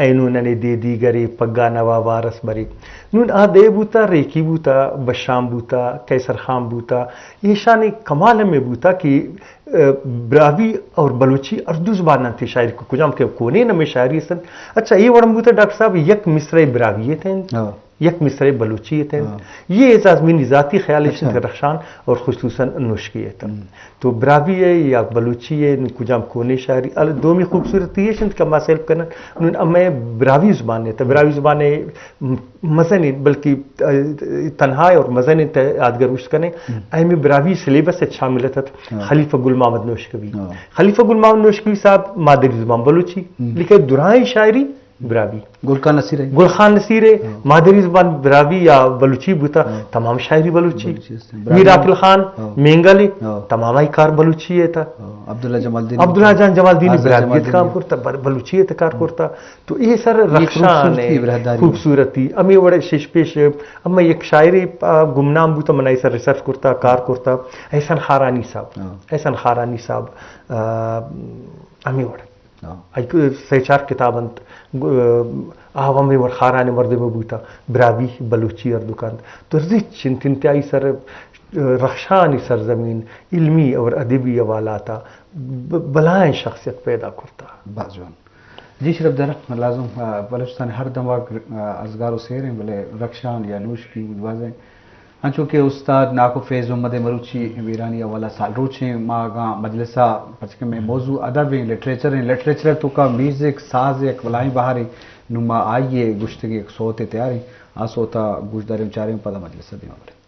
ऐनूनने दे दीगरे पग्गा नवा वारस बरे नून आ दे बूता रेकी बूता बशाम बूता कैसर खाम बूता ये शान कमाल में बूता कि ब्रावी और बलूची अर्दू जुबान थी शायरी को कुजाम के कोने न में शायरी सन। अच्छा ये वड़म बूता डॉक्टर साहब यक मिसरे ब्रावी थे यक मिसरे बलूची थे ये एजाजमीनी ज़ाती ख्याल रखशान और खुसूसन नुश्की थे तो ब्रावी है या बलूची है कुजाम कोने शायरी अल दो में खूबसूरती है शिंद कमा सेल्फ करना मैं ब्रावी ज़ुबान है तो ब्रावी ज़ुबान है मज़न बल्कि तन्हाई और मज़न यादगार उस कने अहम ब्रावी सिलेबस से शामिल था खलीफा गुल मोहम्मद नौशकवी खलीफा गुल मोहम्मद नौशकवी साहब मादरी ज़ुबान बलूची लिखे दुराई शायरी ब्रावी गुलखान नसीर मादरी जुबान ब्रावी या बलूची बूता तमाम शायरी बलूची मीर आकिल खान मेंगली तमाम ही कार बलूची है था अब्दुल्ला जान जमालदीन ब्रावीत काम करता बलूची है कार करता तो ये सर रक्षान है खूबसूरती अमी बड़े शेष पेश अम्मा एक शायरी गुमनाम बूता मनाई सर रिसर्च करता कार करता एहसन खारानी साहब अमी बड़े से चार किताबंत आवाम में खारा ने मर्द में बूता ब्रावी बलूची और दुकान तो रिच इंतहाई सर रक्षानी सरजमीन इल्मी और अदबी अवालाता बलाएं शख्सियत पैदा करता बाजवान जी शरफ दर लाजम बलूचिस्तान हर दम अजगार शेर हैं भले रक्षान या नूश की वाजें हाँ चूँकि उस्ताद नाको फैज़ मोहम्मद मरूची वीरानी वाला साल रोचे मागा मजलिसा पचके में मौजू अदब हैं लिटरेचर तो का म्यूज़िक साज एक वलाई बहारी नुमा आइए गुश्तगी एक सोते तैयारी आ सोता गुजदारे चारे पदा मजलिसा दिया बोले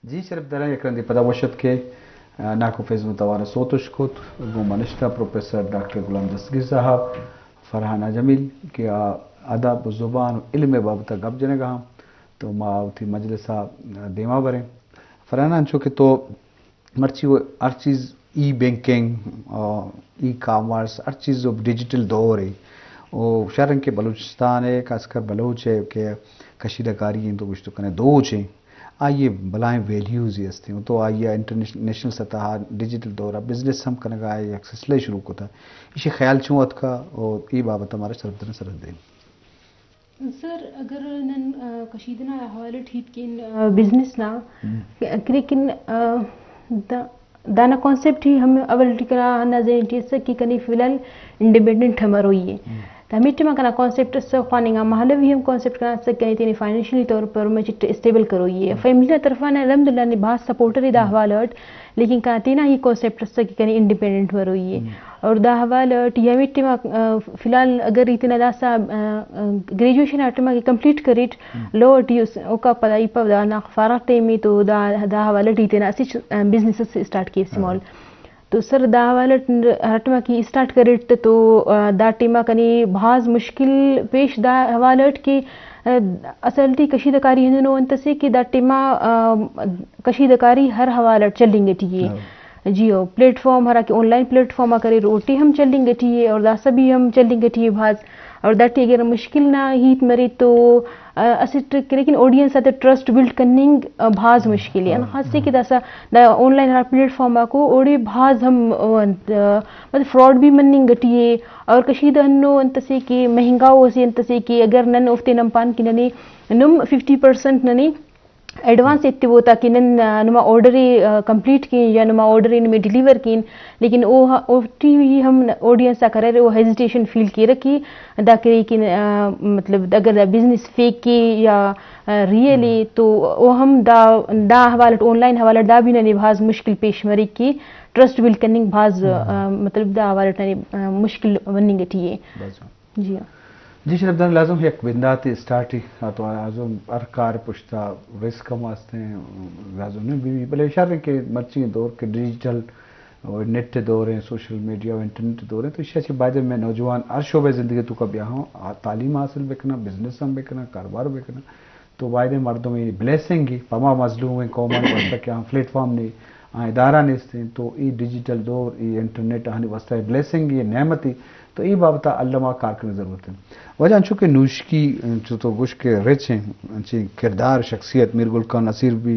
जी शरफ दरा यकरंदी पदावशत के नाको फेज मुतवारा सोतुश खुद गो मनश्ता प्रोफेसर डॉक्टर गुलाम दस्तगीर साहब फरहाना जमील के अदब ज़ुबान इल्म बाबत गप जनेगा हम तो माँ थी मजलिसा देमा बरें फरहाना अंशो के तो मर्ची वो हर चीज़ ई बैंकिंग ई कॉमर्स हर चीज़ डिजिटल दौर है वो शहर के बलूचिस्तान है खासकर बलूच है कि कशीदकारी तो कुछ तो कने दो है आइए बलाएं वैल्यूज़ ही हस्ती तो आइए इंटरनेशनल सतह डिजिटल दौरा बिजनेस हम कने आए एक्सेसले शुरू को था इसे ख्याल चूँ का और ये बाबत हमारे सरदन सरद दें सर अगर नन कशीदना हवाले ठीक किन बिजनेस ना लेकिन दाना कॉन्सेप्ट ही हम अवल टिकरा ना जेंटी से कि कनी फिलहाल इंडिपेंडेंट हमारो ये तमिट में कना कॉन्सेप्ट से खानिंगा महल भी हम कॉन्सेप्ट कना से कहीं तेनी फाइनेंशियली तौर पर मैं चिट स्टेबल करो ये फैमिली तरफा ने अल्हम्दुलिल्लाह ने बहुत सपोर्टर इदा हवालट लेकिन कना तेना ही कॉन्सेप्ट से कि कनी इंडिपेंडेंट वरो ये और दा हवालट ये मिट्टी में फिलहाल अगर इतना दासा ग्रेजुएशन आटमा की कंप्लीट करिट लो टीस ओका पढ़ाई पर दाना फारा टेमी तो दा हवालट इतना ऐसी बिजनेस से स्टार्ट किए स्मॉल तो सर दा वालट हटमा की स्टार्ट करेट तो दा टीमा कनी भाज मुश्किल पेश दा वालट की असलती कशीदकारी हिंदनो अंत से कि दा टीमा कशीदकारी हर हवालट चलेंगे ठीक जियो प्लेटफॉर्म हरा के ऑनलाइन प्लेटफॉर्म करे रोटी हम चलेंगे ठीक और दा सभी हम चलेंगे ठीक भाज और दैट अगर मुश्किल ना ही मरी तो असिट लेकिन ऑडियंस आते ट्रस्ट बिल्ड करनिंग भाज मुश्किल है खास से कि दसा ऑनलाइन हर प्लेटफॉर्म को ओडे भाज हम मतलब फ्रॉड भी मनिंग गटिए और कशीद हन्नो अंत से कि महंगा हो से अंत से कि अगर नन उफ्ते नंपान कि ननी नुम 50% ननी एडवांस इतने वो ताकि नुमा ऑर्डर कंप्लीट की या नुमा ऑर्डर इनमें डिलीवर की लेकिन वो टीवी हम ऑडियंस सा करे वो हेजिटेशन फील की रखी दा करे कि मतलब अगर बिजनेस फेक की या रियली तो वो हम दा हवालत ऑनलाइन हवालत दा भी नहीं भाज मुश्किल पेशमरी की ट्रस्ट बिल्ड करने भाज मतलब दा हवालत नहीं मुश्किल बनने गटी है जी जी शरफदान लाजम एक बिंदाती स्टार्ट ही तो आजम अरकार पुश्ता रिस्क वास्ते लाजम ने भी भले इशारे के मर्ची दौर के डिजिटल और नेट दौर हैं सोशल मीडिया और इंटरनेट दौर हैं तो इस बाद में नौजवान हर शोबे ज़िंदगी तो कब यहाँ तालीम हासिल बेकना बिजनेस हम बेकना कारोबार बेकना तो वायदे मर्दों में ब्लेसिंग ही पमा मजलूम हैं कॉमन वास्ता क्या प्लेटफॉर्म नहीं इदारा नहीं तो ये डिजिटल दौर ये इंटरनेट हानि वास्ता ब्लेसिंग ये नेमती तो ये बाबत अल्लामा कार करने ज़रूरत है वजह चूँकि नूश की जो तो गुश के रिच हैं किरदार शख्सियत मीर गुल खान नसीर भी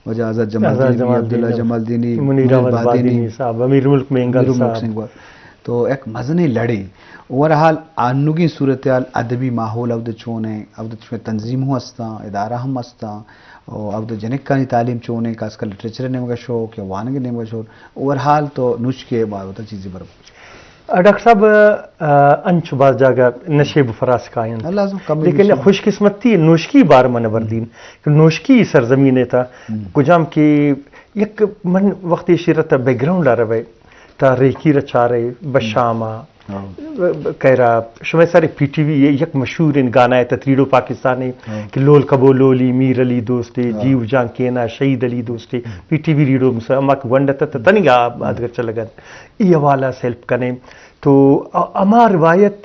वजह आज़ाद जमालदीनी अब्दुल्ला जमालदीनी मुनीर अहमद साहब अमीर मुल्क मेंगल साहब तो एक मजनी लड़ी ओवरहाल आनुगी सूरत हाल अदबी माहौल अवद चोने अवद तंजीम हो हस्ता इदारा हम हस्ता और अवद जनिक का तालीम चोने खासकर लिटरेचर नेम का शौक या वानगे नेम का शौक ओवरहाल तो नुश के बाद चीज़ें बरबर डॉक्टर साहब अंश बाज जागा नशेब फरास कायन लेकिन खुशकिस्मती नोशकी बार मन बरदीन नोशकी सरजमीन था कुजाम की एक मन वक्त शिरत बैकग्राउंड आ रहे ता रेकी रचा रहे बशामा कहरा शमे सारे पीटीवी ये एक मशहूर इन गाना है तत्रीडो पाकिस्तानी कि लोल कबो लोली मीर अली दोस्ते जीव जान केना शहीद अली दोस्ते पीटीवी रीडो मुसा अमाक वंडत तनिगा अदगर चलगन ये वाला सेल्फ कने तो अमार रिवायत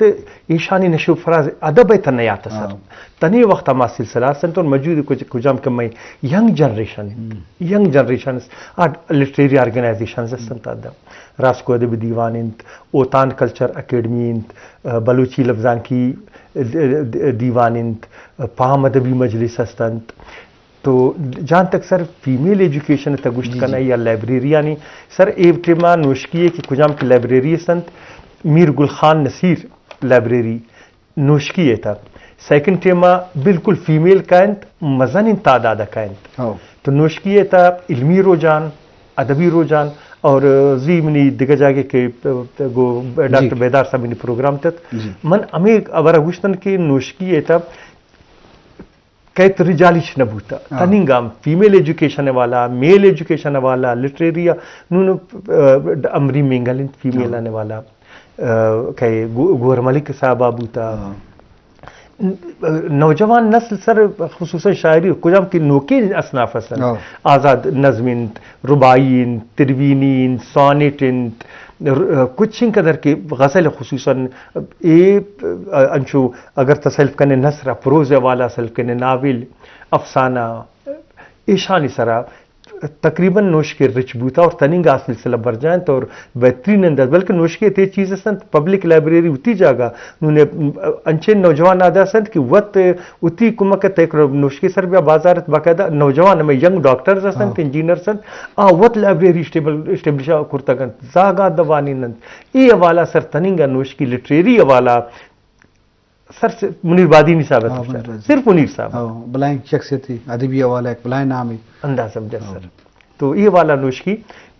ईशानी नशो फराज अदब तनया सर तने वक्त अमा सिलसिला सन तो मौजूद कुछ कुजाम के मैं यंग जनरेशन आठ लिटरेरी ऑर्गेनाइजेशन संत अदब रास्को अदब दीवान इंत ओतान कल्चर अकेडमी इंत बलूची लफ्जान की दीवान इंत पाम अदबी मजलिस हस्तंत तो जहाँ तक सर फीमेल एजुकेशन तगुश्त करना या लाइब्रेरी यानी सर एक टेमा नोशकी कि कुजाम की लाइब्रेरी संत मीर गुल खान नसीर लाइब्रेरी नोशकी था सेकंड टेमा बिल्कुल फीमेल कायंत मजन तादाद कायंत तो नोशकी था इल्मी रोजान अदबी रोजान और जीमनी दिग्गज जागे के गो डॉक्टर बेदार साहब ने प्रोग्राम तक मन अमे अबर गुश्तन के नोशकी था कैत रिजालिश नबूता तनिंगाम फीमेल एजुकेशन वाला मेल एजुकेशन वाला लिटरेरी नून अमरी मेंगल फीमेल आने वाला कहे गोर मलिक साहब आबूता नौजवान नस्ल सर खुसूसन शायरी कुजाम की नोके असनाफ हसन आज़ाद नज़मिन रुबाइन तिरवीनीन सोनेटिन कुछ कदर के गज़ल खुसूसन ए अंशु अगर तसल्फ कने नसरा प्रोज़ वाला सल्फ कने नाविल अफसाना ईशानी सरा तकरीबन नोश के रिच बूता और तनिंगा सिलसिला बरजान तो और बेहतरीन अंदाज बल्कि नोश के ते चीज़ संत पब्लिक लाइब्रेरी उती जागा उन्होंने अंचे नौजवान आदा संत कि वत उती कुमक तक नोश के सर बाजारत बाकायदा नौजवान में यंग डॉक्टर्स संत इंजीनियर संत वत लाइब्रेरी स्टेब्लिश कुर्तागन जागा दवानी नंत ये हवाला सर तनिंगा नोश की लिटरेरी हवाला सर से मुनीर बादी नहीं साहब सिर्फ मुनीर साहब बलाइन शख्सियत थी अदबी हवाला एक बलाइन नाम ही अंदाज समझा सर तो ये वाला नोश की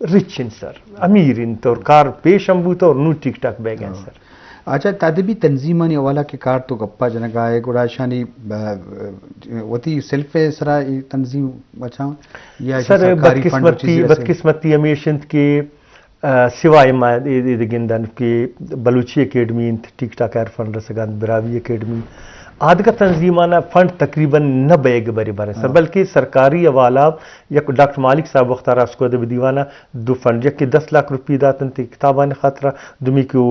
रिच इन सर अमीर इन तो कार पेश अम्बूत और नू टिक टाक बैगन सर अच्छा तादबी तंजीमनी हवाला के कार तो गप्पा जनगा है गुड़ाशानी वती सेल्फ सरा तंजीम बचाओ या सर बदकिस्मती हमेशंत के सिवाय गिंदन के बलूची एकेडमी टिक टाक एर फंड रसगान ब्रावी एकेडमी आद का तंजीमाना फंड तकरीबन न बैग बरे बारे सर बल्कि सरकारी हवाला या डॉक्टर मालिक साहब वख्तार उसको दब दीवाना दो फंड यक 10 लाख रुपये दातन ते किताबान खतरा दुमी को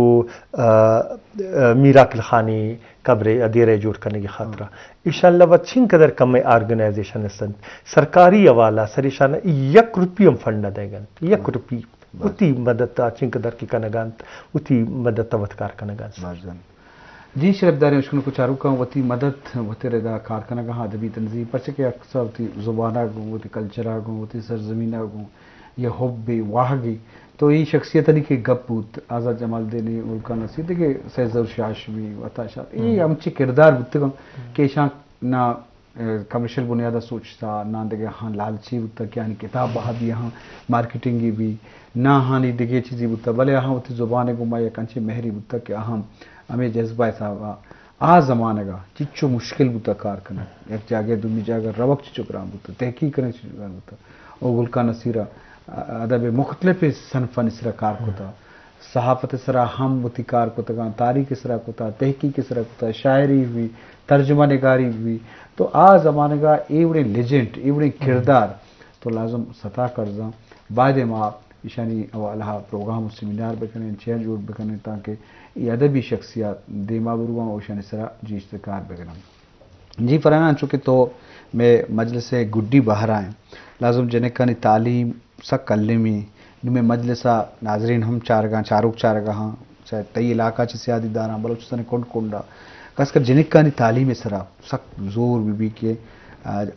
मीरा खानी कब्रे अधेरे जोड़ करने की खतरा इंशाल्लाह व छिन कदर कम ऑर्गेनाइजेशन सन सरकारी हवाला सरिशाना 1 रुपये फंड न देगन 1 रुपये उती मदद छिन कदर की कनगान उती मदद तवत्कार कनगान जी शरफदार उसको कुछ आरू का वती मदद वती रदा कारखाना का अदबी तंजीम पर के अक्सर वती ज़ुबाना गो वती कल्चरा गो वती सरजमीना गो या हुब्बे वाहगी तो ये शख्सियत के गपूत आज़ाद जमाल देनी उल्का नसीद के सैज़र शाशमी वताशा ये हमचे किरदार बुत के शा ना कमर्शियल बुनियादा सोचता ना देखे हाँ लालची बुत क्या किताब बहा भी यहाँ मार्केटिंग भी ना हाँ नहीं देखे चीज़ी बुत भले हाँ वती ज़ुबान गुमा या कंचे महरी बुत के अहम हमें जज्बा साहब आ ज़माने का चिच्चो मुश्किल बुता कार करना एक जागे दुमी जागे रवक चिचो कराम बुता तहकीक करने चिचो कराम बुता और गुलका नसीरा अदब मुख्तलिफ सनफन इसरा कार कोता सहाफत सरा हम बुती कार कोता तारीख इसरा कोता तहकीक इसरा कोता शायरी हुई तर्जुमा निगारी हुई तो आ ज़माने का एवड़े लेजेंड एवड़े किरदार तो लाजम सता कर्जा बाद माँ ईशानी अवाला प्रोग्राम सेमिनार बकने चेयर जोड़ बकने ताकि ये अदबी शख्सियात देमा बरुआ ओशानी सरा जी इश्तकार बकना जी फराना चुके तो मैं मजलिस गुड्डी बाहर आए लाजम जनेकानी तालीम सा कल्लमी में मजलिसा नाजरीन हम चारगा हाँ चाहे तई इलाका च सियादी दारा बलोचिस्तान कोंड कोंडा खासकर जनेकानी तालीम सरा सख्त जोर बीबी के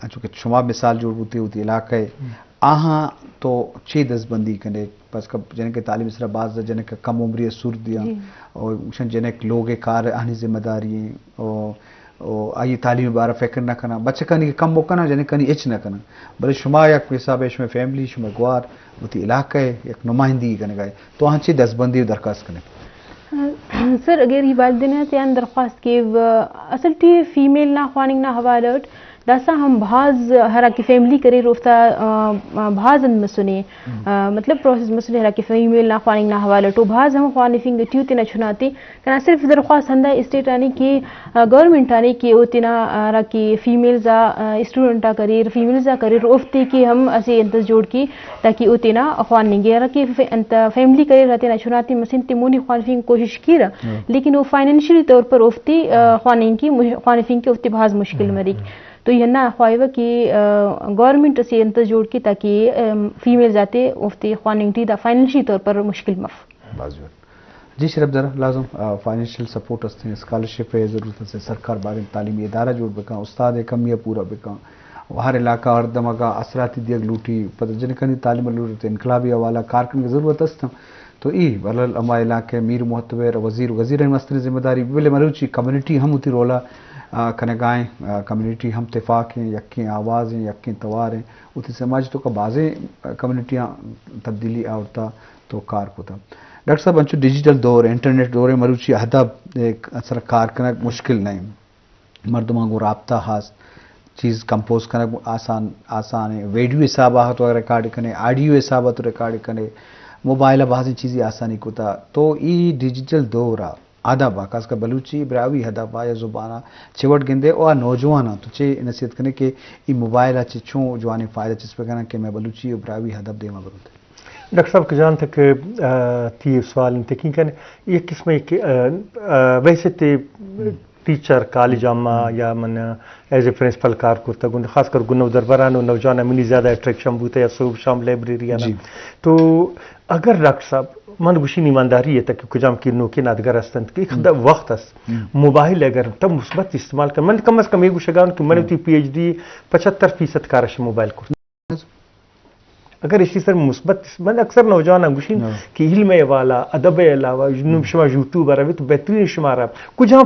चूँकि शुमा मिसाल जोड़ होती होती इलाके आहाँ तो 6-10 बंदी कने बस कब जने के तालीम सरा बाज जने का कम उम्री सुर दिया और जने लोग कार आनी जिम्मेदारी और आई तालीम बारा फिक्र न करना बच्चे कनी कम मौका ना जने कनी इच न करना बल्कि शुमा या हिसाब है इसमें फैमिली शुमा ग्वार होती इलाके एक नुमाइंदगी करने गए तो हाँ 10 बंदी दरखास्त करें सर अगर ये बात देना है दरख्वास्त के असल टी फीमेल ना ख्वानिंग ना हवालत दासा हम भाज हरा की फैमिली करे रोफ्ता भाज में सुने मतलब प्रोसेस में सुने हरा की फीमेल ना ख्वानिंग ना हवाला तो भाज हम ख्वानी फिंग ट्यूते ना छुनाती कना सिर्फ दरख्वास्त हंदा स्टेट आने की गवर्नमेंट आने की ओतिना हरा की फीमेल जा स्टूडेंट करे फीमेल जा करे रोफ्ते की हम ऐसे इंतज जोड़ की ताकि ओतिना ख्वानिंग हरा की फैमिली करे रहते ना छुनाती मसिन तिमोनी ख्वानी फिंग कोशिश की लेकिन वो फाइनेंशियली तौर पर ओफ्ती ख्वानिंग की ख्वानी फिंग के ओफ्ती भाज मुश्किल मरी तो यह ना ख्वाहिबा कि गवर्नमेंट से इंतज जोड़ की ताकि फीमेल जाते उफ्ती ख्वानिंग दा फाइनेंशियल तौर पर मुश्किल मफ जी शरफदार लाजम फाइनेंशियल सपोर्ट अस्ते स्कॉलरशिप है ज़रूरत से सरकार बारे तालीमी इदारा जोड़ बेका उस्ताद कम या पूरा बेका हर इलाका हर दमगा असराती दियग लूटी पता जनकनी तालीम लूट इनकलाबी हवाला कारकन की ज़रूरत अस्ता तो ई वलल अमा इलाके मीर मुहतबर वज़ीर मस्तर जिम्मेदारी बिल मरूची कम्युनिटी हम उती रोला कनगाएँ कम्युनिटी हम तिफाक हैं यक्की आवाज़ हैं यक्की तवार हैं उसी समाज तो का बाज़ें कम्युनिटियाँ तब्दीली आवता तो कार होता डॉक्टर साहब अंचु डिजिटल दौर इंटरनेट दौर मरूची हदब एक असर कार करना मुश्किल नहीं मर्दमा को रबता हास चीज़ कंपोज करना आसान है वीडियो हिसाब तो रिकॉर्ड करने ऑडियो हिसाब तो रिकॉर्ड करने मोबाइल बाज़ चीज़ें आसानी कोता तो ये डिजिटल दौर आदाब खासकर बलूची ब्रावी हदाबा या जुबाना चिवट गिंदे और नौजवान तो चे नसीहत करने के ये मोबाइल अच्छे छूँ जवानी फ़ायदा चिस पे कहना कि मैं बलूची और ब्रावी हदब देवा बरूँ डॉक्टर साहब के जान तक थी सवाल तकी कन ये किस्म के वैसे ते टीचर कॉलेज आमा या मन एज ए प्रिंसिपल कार करता गुन खासकर गुन दरबारान नौजवान मिनी ज़्यादा अट्रैक्शन बुते या सुबह शाम लाइब्रेरी आना तो अगर डॉक्टर साहब मन गुशी ईमानदारी है तक कुजाम की नो के नादगर अस्तंत की खदा वक्त अस मोबाइल अगर तब मुस्बत इस्तेमाल कर मन कम अज कम एक गुशगान कि मन ती PhD 75% कारश मोबाइल को अगर इसी सर मुस्बत मन अक्सर नौजवान अंगुशीन कि इल्म वाला अदब अलावा शुमा यूट्यूब अरबी तो बेहतरीन शुमारा कुजाम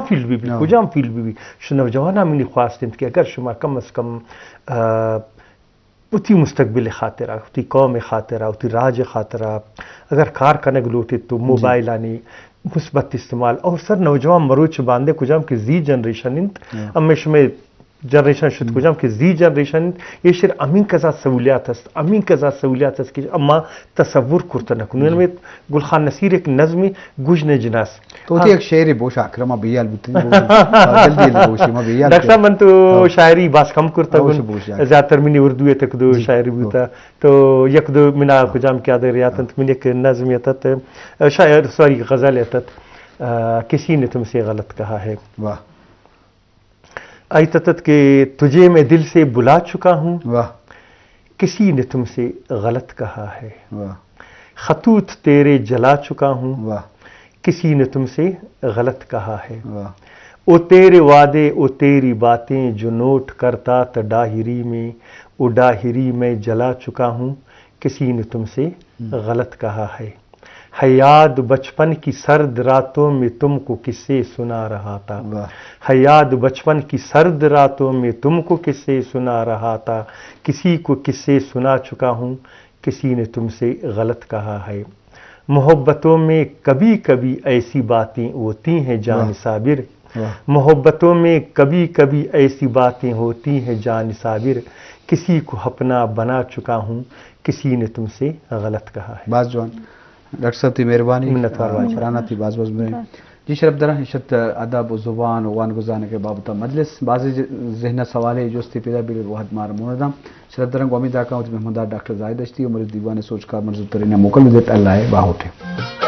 फील्ड भी नौजवान मिनी ख्वास कि अगर शुमा कम अज कम उती मुस्तकबिल खातिरा उती कौम खातिरा उती राज खातिरा अगर कार कनक लोटे तो मोबाइल आने मुस्बत इस्तेमाल और सर नौजवान मरोच बांधे कुजाम की जी जनरेशन अमेश में जनरेशन शुद्ध कुजाम की जी जनरेशन ये शिर अमीन कजा सहूलियात कि अम्मा तसव्वुर करता न कुन में गुलखान नसीर एक नज़्म गुजने जिनास तो एक शेर बोशा अकरमा बियाल बुतनी जल्दी बोशी मा बियाल डॉक्टर मन तो शायरी बास कम करता गुन ज्यादातर मिनी उर्दू तक दो शायरी बुता तो एक दो मिना कुजाम क्या दे रियात मिन एक नज़्म यतत शायर सॉरी गजल यतत किसी ने तुमसे गलत कहा है वाह आई ततत के तुझे मैं दिल से बुला चुका हूँ वाह किसी ने तुमसे गलत कहा है वाह खतूत तेरे जला चुका हूँ वाह किसी ने तुमसे गलत कहा है वाह ओ तेरे वादे ओ तेरी बातें जो नोट करता त डाहिरी में ओ डाहिरी में जला चुका हूँ किसी ने तुमसे गलत कहा है याद बचपन की सर्द रातों में तुमको किस्से सुना रहा था है याद बचपन की सर्द रातों में तुमको किस्से सुना रहा था किसी को किस्से सुना चुका हूँ किसी ने तुमसे गलत कहा है मोहब्बतों में कभी कभी ऐसी बातें होती हैं जान साबिर मोहब्बतों में कभी कभी ऐसी बातें होती हैं जान साबिर किसी को अपना बना चुका हूँ किसी ने तुमसे गलत कहा है बाज जवान डॉक्टर साहब की मेहरबानी फराना थी बाज बाज में जी शरफ दरा इशत अदब ज़ुबान वान गुजारने के बाबत मजलिस बाज़ जहन सवाल जो पैदा बिल वहद मार मुनदम शरफ दरा उम्मीद आका मेहमान डॉक्टर जाहिद अश्ती और मरीज दीवान सोच का मर्जू तरीना मुकल देता अल्लाह बाहोटे